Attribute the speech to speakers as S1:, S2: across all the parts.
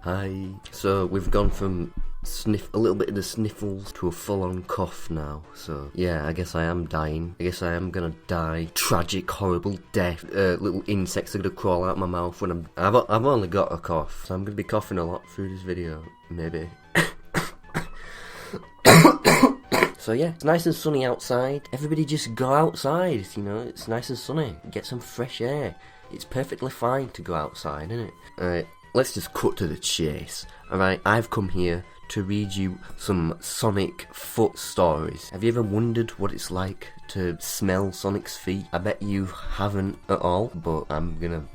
S1: Hi. So we've gone from a little bit of the sniffles to a full-on cough now. So yeah, I guess I am dying. I guess I am gonna die. Tragic, horrible death. Little insects are gonna crawl out my mouth when I've only got a cough, so I'm gonna be coughing a lot through this video. Maybe. So yeah, it's nice and sunny outside. Everybody just go outside, you know, it's nice and sunny. Get some fresh air. It's perfectly fine to go outside, isn't it? Alright, let's just cut to the chase. Alright, I've come here to read you some Sonic foot stories. Have you ever wondered what it's like to smell Sonic's feet? I bet you haven't at all, but I'm gonna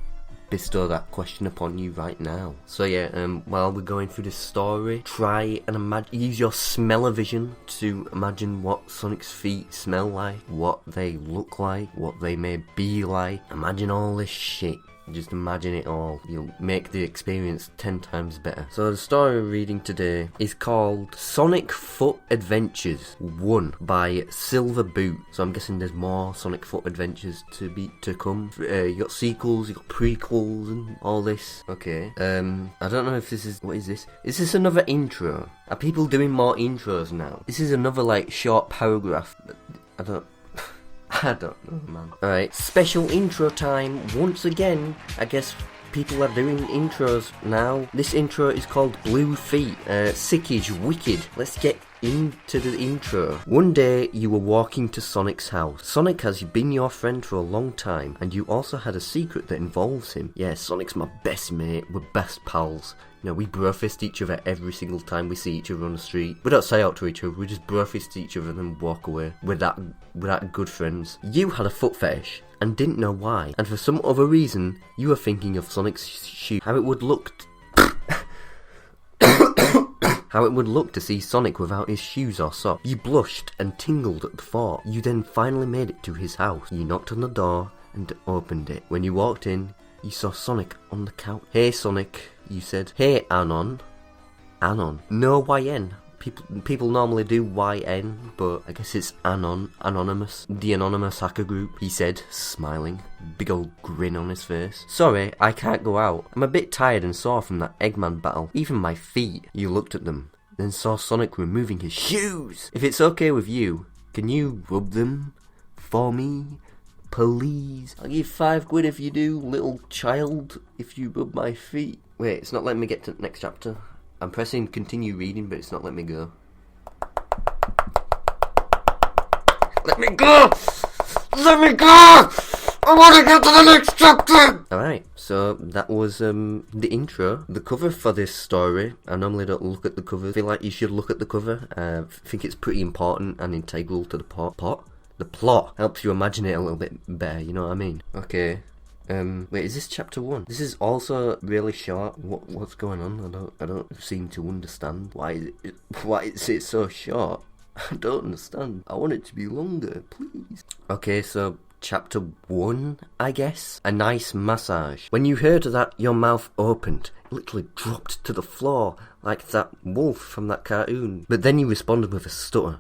S1: bestow that question upon you right now. So yeah, while we're going through this story, try and use your smell-o-vision to imagine what Sonic's feet smell like, what they look like, what they may be like. Imagine all this shit. Just imagine it all. You'll make the experience 10 times better. So the story we're reading today is called Sonic Foot Adventures 1 by Silver Boot. So I'm guessing there's more Sonic Foot Adventures to come. You got sequels, you got prequels and all this. Okay. I don't know if this is... What is this? Is this another intro? Are people doing more intros now? This is another like short paragraph. I don't know, man. Alright, special intro time once again. I guess people are doing intros now. This intro is called Blue Feet. Sickage, wicked. Let's get into the intro. One day you were walking to Sonic's house. Sonic has been your friend for a long time, and you also had a secret that involves him. Yeah, Sonic's my best mate. We're best pals. You know, we bro-fist each other every single time we see each other on the street. We don't say out to each other, we just bro-fist each other and then walk away. We're that good friends. You had a foot fetish and didn't know why, and for some other reason, you were thinking of Sonic's shoe. How it would look to see Sonic without his shoes or socks. You blushed and tingled at the thought. You then finally made it to his house. You knocked on the door and opened it. When you walked in, you saw Sonic on the couch. Hey Sonic, you said. Hey Anon. Anon. No YN. People normally do YN, but I guess it's Anon. Anonymous. The anonymous hacker group, he said, smiling. Big old grin on his face. Sorry, I can't go out. I'm a bit tired and sore from that Eggman battle. Even my feet. You looked at them, then saw Sonic removing his shoes. If it's okay with you, can you rub them for me? Please. I'll give £5 if you do, little child, if you rub my feet. Wait, it's not letting me get to the next chapter. I'm pressing continue reading, but it's not letting me go. Let me go! Let me go! I want to get to the next chapter! Alright, so that was the intro. The cover for this story, I normally don't look at the cover. I feel like you should look at the cover. I think it's pretty important and integral to the plot. The plot helps you imagine it a little bit better, you know what I mean? Okay. Wait, is this chapter 1? This is also really short. What's going on? I don't seem to understand. Why is it so short? I don't understand. I want it to be longer, please. Okay, so chapter 1, I guess. A nice massage. When you heard that, your mouth opened. It literally dropped to the floor, like that wolf from that cartoon. But then you responded with a stutter.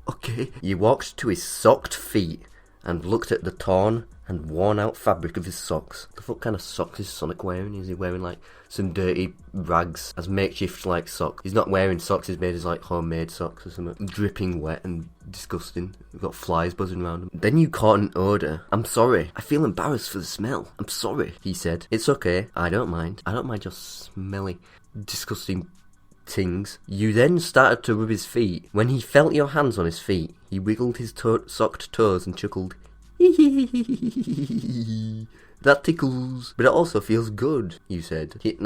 S1: Okay. You walked to his socked feet and looked at the torn and worn out fabric of his socks. What kind of socks is Sonic wearing? Is he wearing like some dirty rags as makeshift like socks? He's not wearing socks, he's made as like homemade socks or something. Dripping wet and disgusting. We've got flies buzzing around him. Then you caught an odour. I'm sorry. I feel embarrassed for the smell. I'm sorry, he said. It's okay. I don't mind. I don't mind your smelly, disgusting things. You then started to rub his feet. When he felt your hands on his feet, he wiggled his socked toes and chuckled. That tickles. But it also feels good, you said. He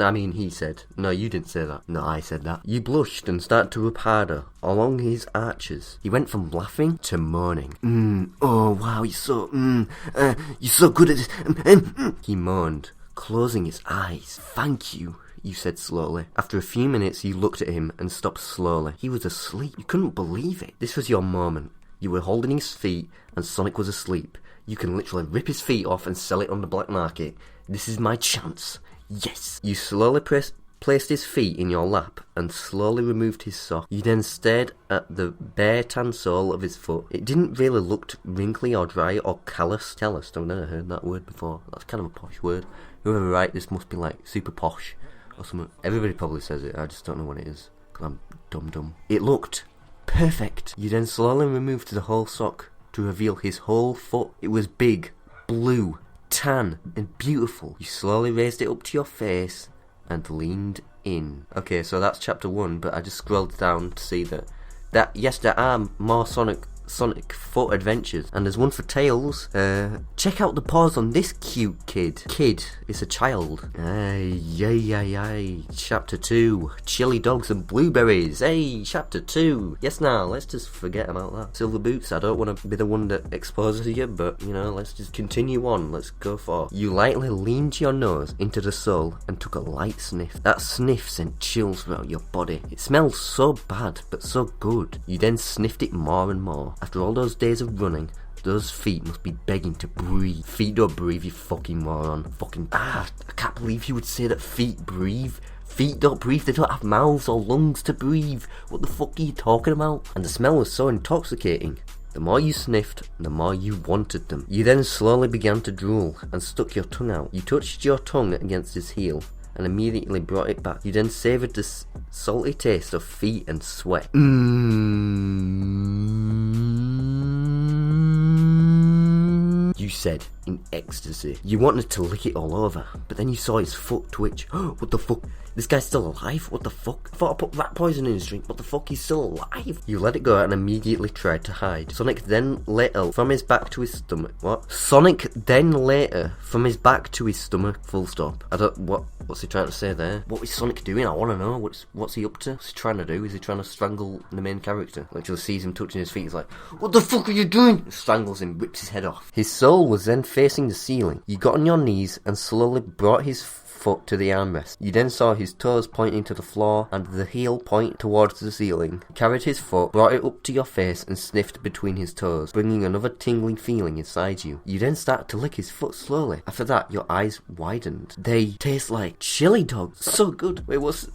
S1: said. No, you didn't say that. No, I said that. You blushed and started to rub harder along his arches. He went from laughing to moaning. Oh wow, you're so good at this. He moaned, closing his eyes. Thank you, you said slowly. After a few minutes, you looked at him and stopped slowly. He was asleep. You couldn't believe it. This was your moment. You were holding his feet, and Sonic was asleep. You can literally rip his feet off and sell it on the black market. This is my chance. Yes. You slowly placed his feet in your lap and slowly removed his sock. You then stared at the bare tan sole of his foot. It didn't really look wrinkly or dry or calloused. Calloused, I've never heard that word before. That's kind of a posh word. Whoever wrote this must be like super posh. or something. Everybody probably says it, I just don't know what it is, because I'm dumb. It looked perfect. You then slowly removed the whole sock to reveal his whole foot. It was big, blue, tan, and beautiful. You slowly raised it up to your face and leaned in. Okay, so that's chapter 1, but I just scrolled down to see that yes, there are more Sonic foot adventures, and there's one for Tails. Check out the paws on this cute kid. It's a child. Yay. Chapter 2, chili dogs and blueberries. Hey, chapter 2. Yes, now let's just forget about that. Silver boots, I don't want to be the one that exposes you, but let's just continue on. Let's go for. You lightly leaned your nose into the sole and took a light sniff. That sniff sent chills throughout your body. It smelled so bad but so good. You then sniffed it more and more. After all those days of running, those feet must be begging to breathe. Feet don't breathe, you fucking moron. I can't believe you would say that feet breathe. Feet don't breathe, they don't have mouths or lungs to breathe. What the fuck are you talking about? And the smell was so intoxicating. The more you sniffed, the more you wanted them. You then slowly began to drool and stuck your tongue out. You touched your tongue against his heel and immediately brought it back. You then savoured the salty taste of feet and sweat. You said in ecstasy. You wanted to lick it all over, but then you saw his foot twitch. What the fuck? This guy's still alive? What the fuck? I thought I put rat poison in his drink. What the fuck? He's still alive? You let it go and immediately tried to hide. Sonic then later from his back to his stomach. What? Sonic then later from his back to his stomach. Full stop. What's he trying to say there? What is Sonic doing? I want to know. What's he up to? What's he trying to do? Is he trying to strangle the main character? Literally sees him touching his feet. He's like, what the fuck are you doing? Strangles him, rips his head off. His soul was then facing the ceiling. You got on your knees and slowly brought his foot to the armrest. You then saw his toes pointing to the floor and the heel point towards the ceiling. You carried his foot, brought it up to your face and sniffed between his toes, bringing another tingling feeling inside you. You then started to lick his foot slowly. After that, your eyes widened. They taste like chili dogs. So good. Wait, what's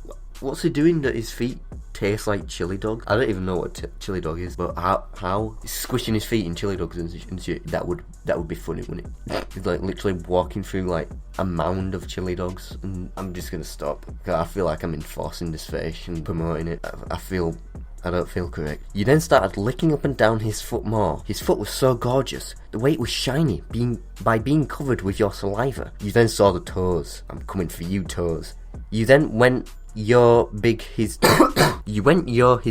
S1: he doing that his feet taste like chili dog? I don't even know what chili dog is, but how he's squishing his feet in chili dogs and shit. That would be funny, wouldn't it? He's like literally walking through like a mound of chili dogs, and I'm just gonna stop. I feel like I'm enforcing this fetish and promoting it. I don't feel correct. You then started licking up and down his foot more. His foot was so gorgeous. The way it was shiny, by being covered with your saliva. You then saw the toes. I'm coming for you, toes. You then went his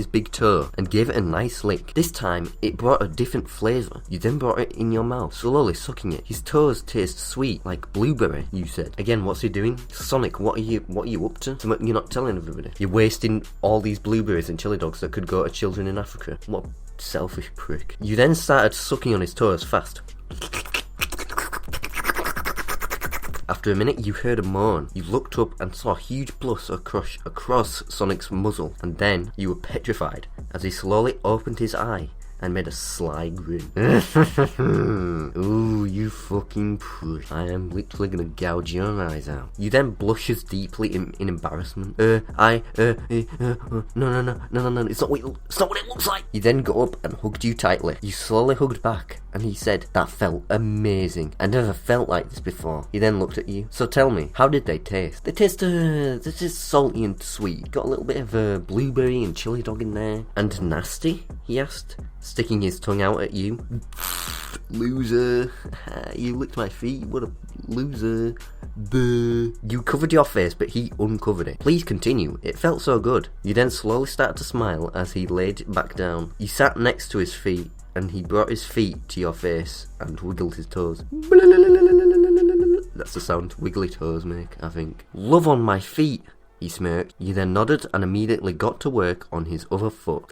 S1: big toe and gave it a nice lick. This time it brought a different flavour. You then brought it in your mouth, slowly sucking it. His toes taste sweet like blueberry, you said. Again, what's he doing? Sonic, what are you up to? Something you're not telling everybody. You're wasting all these blueberries and chili dogs that could go to children in Africa. What a selfish prick. You then started sucking on his toes fast. After a minute, you heard a moan. You looked up and saw a huge blush across Sonic's muzzle, and then you were petrified as he slowly opened his eye and made a sly grin. Ooh, you fucking prick. I am literally gonna gouge your eyes out. You then blushes deeply in embarrassment. No, it's not what it looks like. He then got up and hugged you tightly. You slowly hugged back, and he said, that felt amazing. I never felt like this before. He then looked at you. So tell me, how did they taste? They taste salty and sweet. Got a little bit of blueberry and chili dog in there. And nasty? He asked, sticking his tongue out at you. Loser. You licked my feet. What a loser. Buh. You covered your face, but he uncovered it. Please continue. It felt so good. You then slowly started to smile as he laid back down. You sat next to his feet, and he brought his feet to your face and wiggled his toes. That's the sound wiggly toes make, I think. Love on my feet, he smirked. You then nodded and immediately got to work on his other foot.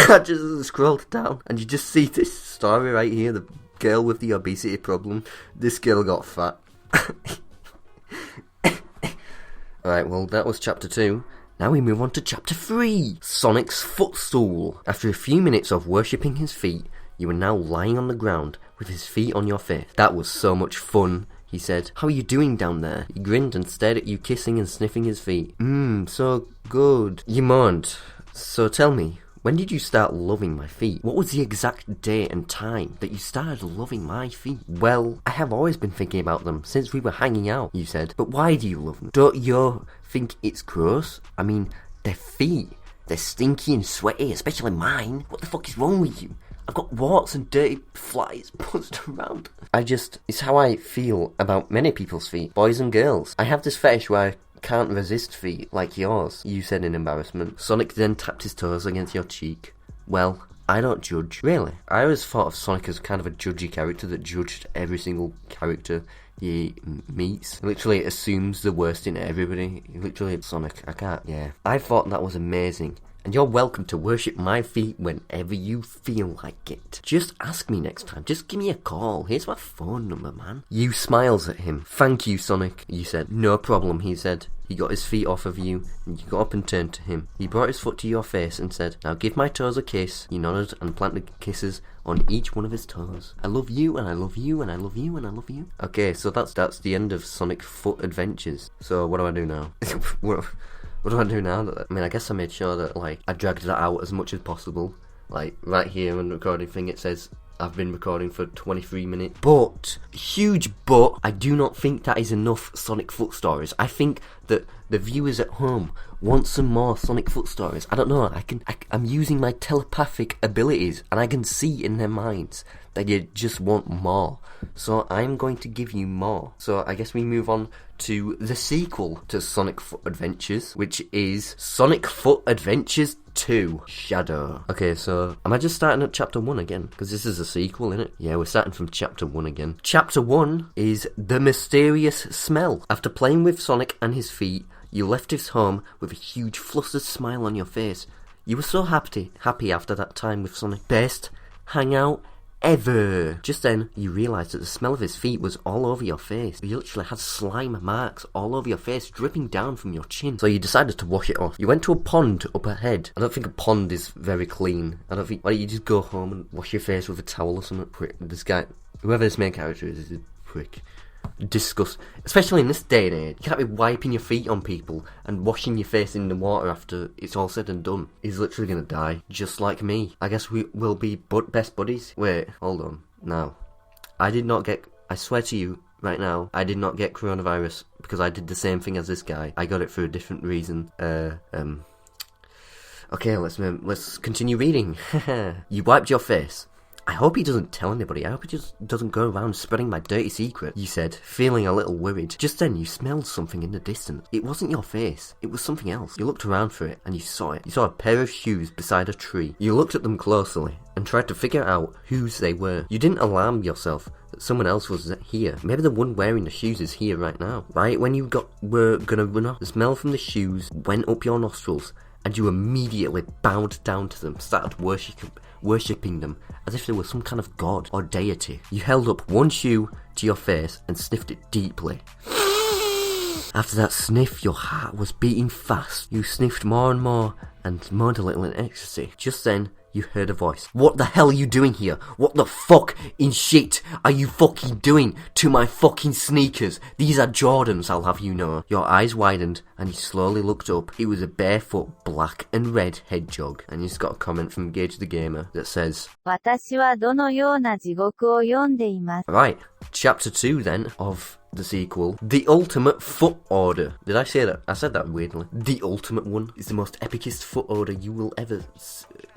S1: I just scrolled down and you just see this story right here, the girl with the obesity problem. This girl got fat. Alright, well that was chapter 2. Now we move on to chapter 3, Sonic's footstool. After a few minutes of worshipping his feet, you are now lying on the ground with his feet on your face. That was so much fun, he said. How are you doing down there? He grinned and stared at you, kissing and sniffing his feet. So good. You moaned. So tell me, When did you start loving my feet? What was the exact day and time that you started loving my feet? Well, I have always been thinking about them since we were hanging out, you said. But why do you love them? Don't you think it's gross? I mean, they're feet. They're stinky and sweaty, especially mine. What the fuck is wrong with you? I've got warts and dirty flies buzzed around. It's how I feel about many people's feet, boys and girls. I have this fetish where I can't resist feet like yours, you said in embarrassment. Sonic then tapped his toes against your cheek. Well, I don't judge. Really? I always thought of Sonic as kind of a judgy character that judged every single character he meets. He literally assumes the worst in everybody. Sonic, I can't. Yeah. I thought that was amazing. And you're welcome to worship my feet whenever you feel like it. Just ask me next time. Just give me a call. Here's my phone number, man. You smiles at him. Thank you, Sonic, you said. No problem, he said. He got his feet off of you, and you got up and turned to him. He brought his foot to your face and said, now give my toes a kiss. You nodded and planted kisses on each one of his toes. I love you, and I love you, and I love you, and I love you. Okay, so that's the end of Sonic Foot Adventures. So what do I do now? What do I do now? I mean, I guess I made sure that, like, I dragged that out as much as possible. Like, right here on the recording thing, it says I've been recording for 23 minutes. But, huge but, I do not think that is enough Sonic Foot stories. I think that the viewers at home want some more Sonic Foot stories. I don't know, I'm using my telepathic abilities, and I can see in their minds that you just want more. So I'm going to give you more. So I guess we move on to the sequel to Sonic Foot Adventures, which is Sonic Foot Adventures 2 Shadow. Okay, so am I just starting at chapter 1 again? Because this is a sequel, isn't it? Yeah, we're starting from chapter 1 again. Chapter 1 is The Mysterious Smell. After playing with Sonic and his feet, you left his home with a huge flustered smile on your face. You were so happy after that time with Sonic. Best hangout ever. Just then, you realised that the smell of his feet was all over your face. You literally had slime marks all over your face, dripping down from your chin. So you decided to wash it off. You went to a pond up ahead. I don't think a pond is very clean. Why don't you just go home and wash your face with a towel or something? This guy, whoever this main character is a prick. Disgust, especially in this day and age. You can't be wiping your feet on people and washing your face in the water after it's all said and done. He's literally gonna die, just like me. I guess we will be best buddies. Wait, hold on. Now, I swear to you right now, I did not get coronavirus because I did the same thing as this guy. I got it for a different reason. Okay, let's continue reading. You wiped your face. I hope he doesn't tell anybody. I hope he just doesn't go around spreading my dirty secret, you said, feeling a little worried. Just then, you smelled something in the distance. It wasn't your face. It was something else. You looked around for it, and you saw it. You saw a pair of shoes beside a tree. You looked at them closely and tried to figure out whose they were. You didn't alarm yourself that someone else was here. Maybe the one wearing the shoes is here right now. Right when you were gonna run off, the smell from the shoes went up your nostrils, and you immediately bowed down to them, started worshipping them as if they were some kind of god or deity. You held up one shoe to your face and sniffed it deeply. After that sniff, your heart was beating fast. You sniffed more and more and moaned a little in ecstasy. Just then, you heard a voice. What the hell are you doing here? What the fuck in shit are you fucking doing to my fucking sneakers? These are Jordans, I'll have you know. Your eyes widened and you slowly looked up. It was a barefoot, black and red hedgehog. And you just got a comment from Gage the Gamer that says,
S2: 私はどのような地獄を読んでいます。
S1: Right, chapter 2 then of the sequel, The Ultimate Foot Order. Did I say that? I said that weirdly. The ultimate one is the most epicest foot order you will ever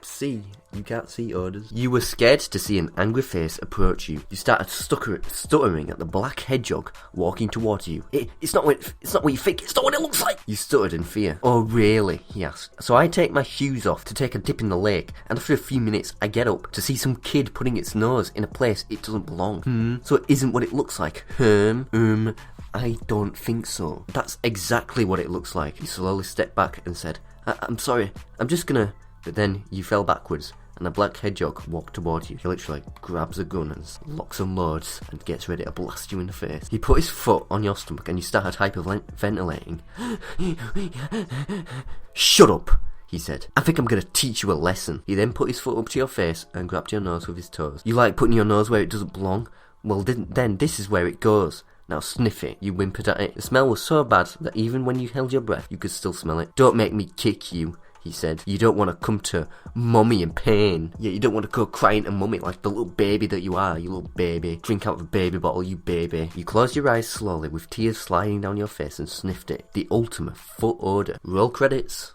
S1: see. You can't see orders. You were scared to see an angry face approach you. You started stuttering at the black hedgehog walking towards you. It's not what you think. It's not what it looks like. You stuttered in fear. Oh really? He asked. So I take my shoes off to take a dip in the lake, and after a few minutes I get up to see some kid putting its nose in a place it doesn't belong. So it isn't what it looks like. I don't think so. That's exactly what it looks like. You slowly stepped back and said, I'm sorry, I'm just gonna... But then you fell backwards, and the black hedgehog walked towards you. He literally grabs a gun and locks and loads and gets ready to blast you in the face. He put his foot on your stomach and you started hyperventilating. Shut up, he said. I think I'm gonna teach you a lesson. He then put his foot up to your face and grabbed your nose with his toes. You like putting your nose where it doesn't belong? Well, then this is where it goes. Now sniff it. You whimpered at it. The smell was so bad that even when you held your breath, you could still smell it. Don't make me kick you, he said. You don't want to come to mummy in pain. Yeah, you don't want to go crying to mummy like the little baby that you are, you little baby. Drink out of a baby bottle, you baby. You closed your eyes slowly with tears sliding down your face and sniffed it. The ultimate foot odour. Roll credits.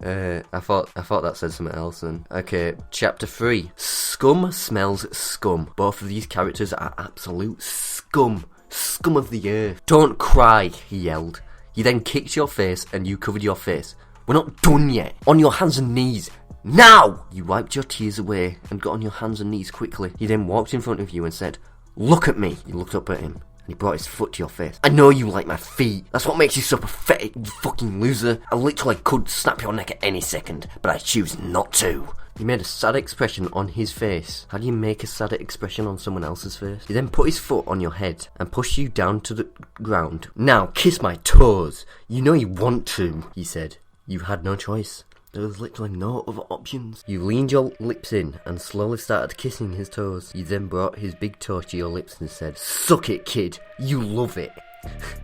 S1: I thought that said something else then. Okay, chapter 3. Scum smells scum. Both of these characters are absolute scum. Scum of the earth. Don't cry, he yelled. He then kicked your face and you covered your face. We're not done yet. On your hands and knees. Now! You wiped your tears away and got on your hands and knees quickly. He then walked in front of you and said, look at me. You looked up at him. And he brought his foot to your face. I know you like my feet. That's what makes you so pathetic, you fucking loser. I literally could snap your neck at any second, but I choose not to. He made a sad expression on his face. How do you make a sad expression on someone else's face? He then put his foot on your head and pushed you down to the ground. Now kiss my toes. You know you want to, he said. You had no choice. There was literally no other options. You leaned your lips in and slowly started kissing his toes. You then brought his big toe to your lips and said, suck it, kid. You love it.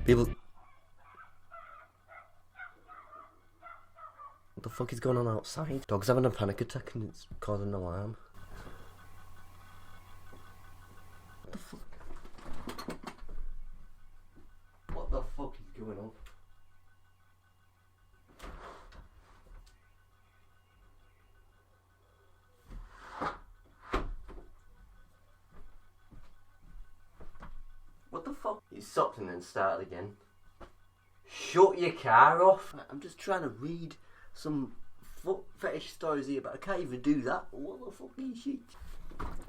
S1: People... What the fuck is going on outside? Dog's having a panic attack and it's causing an alarm. What the fuck? What the fuck is going on? What the fuck? He stopped and then started again. Shut your car off. I'm just trying to read some foot fetish stories here, but I can't even do that. What the fuck is shit?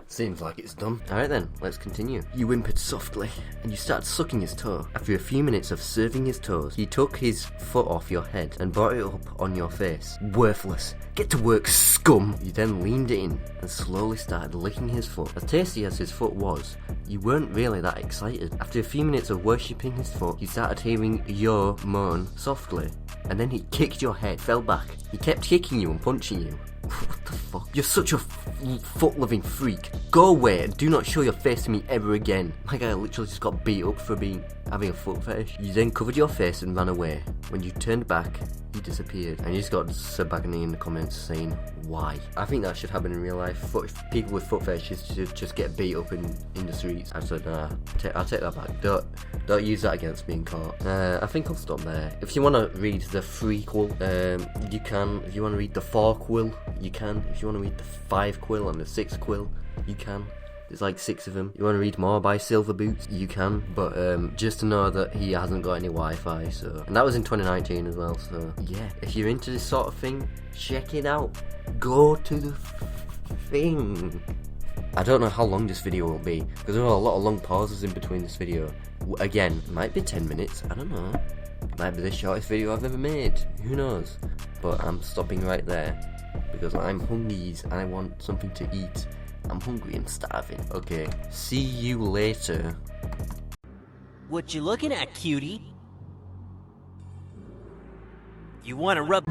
S1: Seems like it's done. Alright then, let's continue. You whimpered softly, and you started sucking his toe. After a few minutes of serving his toes, he took his foot off your head and brought it up on your face. Worthless. Get to work, scum! You then leaned in and slowly started licking his foot. As tasty as his foot was, you weren't really that excited. After a few minutes of worshipping his foot, you started hearing your moan softly, and then he kicked your head, fell back. He kept kicking you and punching you. What the fuck? You're such a foot-loving freak. Go away and do not show your face to me ever again. My guy literally just got beat up for having a foot fetish. You then covered your face and ran away. When you turned back, he disappeared. And you just got Sabagany in the comments saying, why? I think that should happen in real life. People with foot fetishes should just get beat up in the streets. I said, nah, I'll take that back. Don't use that against being caught. I think I'll stop there. If you want to read the 3-quill, you can. If you want to read the 4-quill, you can. If you want to read the 5-quill and the 6-quill, you can. There's like 6 of them. You want to read more by Silver Boots? You can. But just to know that he hasn't got any Wi-Fi. So, and that was in 2019 as well. So yeah, if you're into this sort of thing, check it out. Go to the thing. I don't know how long this video will be because there are a lot of long pauses in between this video. Again, it might be 10 minutes. I don't know. It might be the shortest video I've ever made. Who knows? But I'm stopping right there because I'm hungry and I want something to eat. I'm hungry and starving. Okay, see you later.
S3: What you looking at, cutie? You wanna rub